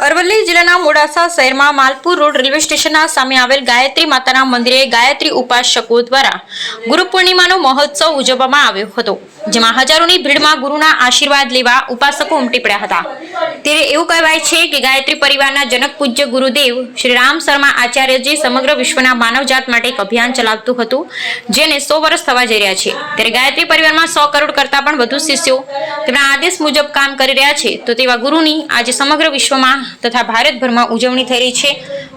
અરવલ્લી જિલ્લાના મોડાસા શહેરમાં Malpur road railway સ્ટેશનના સામે આવેલ ગાયત્રી માતાના મંદિરે ગાયત્રી ઉપાસકો દ્વારા ગુરુ પૂર્ણિમાનો મહોત્સવ ઉજવવામાં આવ્યો હતો, જેમાં હજારોની ભીડમાં ગુરુના આશીર્વાદ લેવા ઉપાસકો ઉમટી પડ્યા હતા। ત્યારે એવું કહેવાય છે કે ગાયત્રી પરિવારના જનક પૂજ્ય ગુરુદેવ શ્રી રામ શર્મા આચાર્યજી સમગ્ર વિશ્વના માનવજાત માટે એક અભિયાન ચલાવતું હતું, જેને 100 વર્ષ થવા જઈ રહ્યા છે। ત્યારે ગાયત્રી પરિવારમાં 100 કરોડ કરતાં પણ વધુ શિષ્યો તેમના આદેશ મુજબ કામ કરી રહ્યા છે, તો તેવા ગુરુની આજે સમગ્ર વિશ્વમાં તથા ભારતભરમાં ઉજવણી થઈ રહી છે।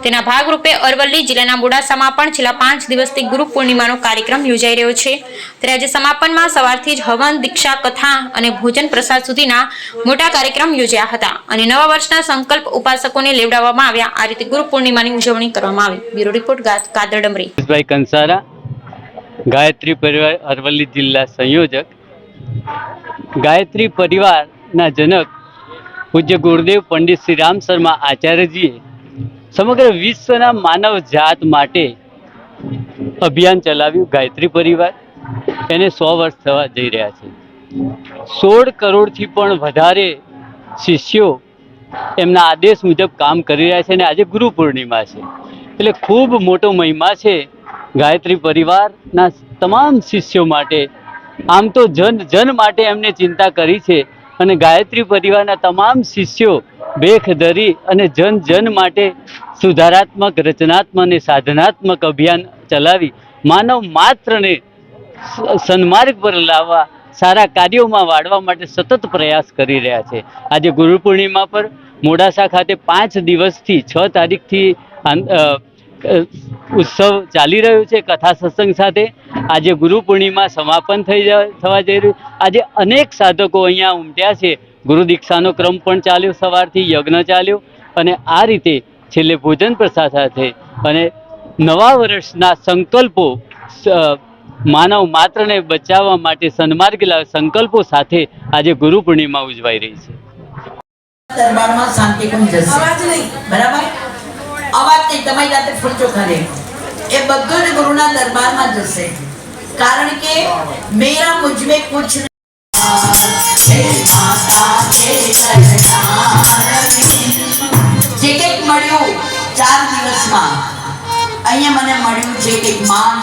તેના ભાગરૂપે અરવલ્લી જિલ્લાના મોડાસામાં પણ છેલ્લા 5 દિવસથી ગુરુ પૂર્ણિમાનો કાર્યક્રમ યોજાઈ રહ્યો છે। ત્યારે આજે સમાપનમાં સવારથી જ હવન, દીક્ષા, કથા અને ભોજન પ્રસાદ સુધીના મોટા કાર્યક્રમ યોજાયા હતા અને નવા વર્ષના સંકલ્પ ઉપાસકોને લેવડાવવામાં આવ્યા। આ રીતે ગુરુ પૂર્ણિમાની ઉજવણી કરવામાં આવી। Bureau report Kadar ડમરી। ભાઈ કંસારા, ગાયત્રી પરિવાર અરવલ્લી જિલ્લા સંયોજક। ગાયત્રી પરિવારના જનક પૂજ્ય ગુરુદેવ પંડિત શ્રી રામ શર્મા આચાર્યજીએ સમગ્ર વિશ્વના માનવ જાત માટે અભિયાન ચલાવ્યું। ગાયત્રી પરિવાર એને 100 વર્ષ થવા જઈ રહ્યા છે। 16 કરોડથી પણ વધારે શિષ્યો એમના આદેશ મુજબ કામ કરી રહ્યા છે અને આજે ગુરુ પૂર્ણિમા છે, એટલે ખૂબ મોટો મહિમા છે ગાયત્રી પરિવારના તમામ શિષ્યો માટે। આમ તો જન માટે એમને ચિંતા કરી છે અને ગાયત્રી પરિવારના તમામ શિષ્યો ભેખ ધરી અને જન માટે સુધારાત્મક, રચનાત્મક અને સાધનાત્મક અભિયાન ચલાવી માનવ માત્રને સન્માર્ગ પર લાવવા, સારા કાર્યોમાં વાળવા માટે સતત પ્રયાસ કરી રહ્યા છે। આજે ગુરુ પૂર્ણિમા પર મોડાસા ખાતે 5 દિવસથી 6 તારીખથી ઉત્સવ ચાલી રહ્યો છે કથા સત્સંગ સાથે। આજે ગુરુ પૂર્ણિમા સમાપન થવા જઈ રહ્યું। આજે અનેક સાધકો અહીંયા ઉમટ્યા છે। ગુરુ દીક્ષાનો ક્રમ પણ ચાલ્યો, સવારથી યજ્ઞ ચાલ્યો અને આ રીતે છેલ્લે ભોજન પ્રસાદ સાથે અને નવા વર્ષના સંકલ્પો, માનવ માત્રને બચાવવા માટે સન્માર્ગ સંકલ્પો સાથે આજે ગુરુ પૂર્ણિમા ઉજવાઈ રહી છે। દરબારમાં શાંતિ કોણ જશે? અવાજ નહીં, બરાબર? અવાજ નહીં, તમારી જાતે ફૂલચો કરે એ બધું જ ગુરુના દરબારમાં જશે, કારણ કે મેરા મુજમે કુછ જે કંઈક મળ્યું 4 દિવસમાં અહીંયા મને મળ્યું છે કે માન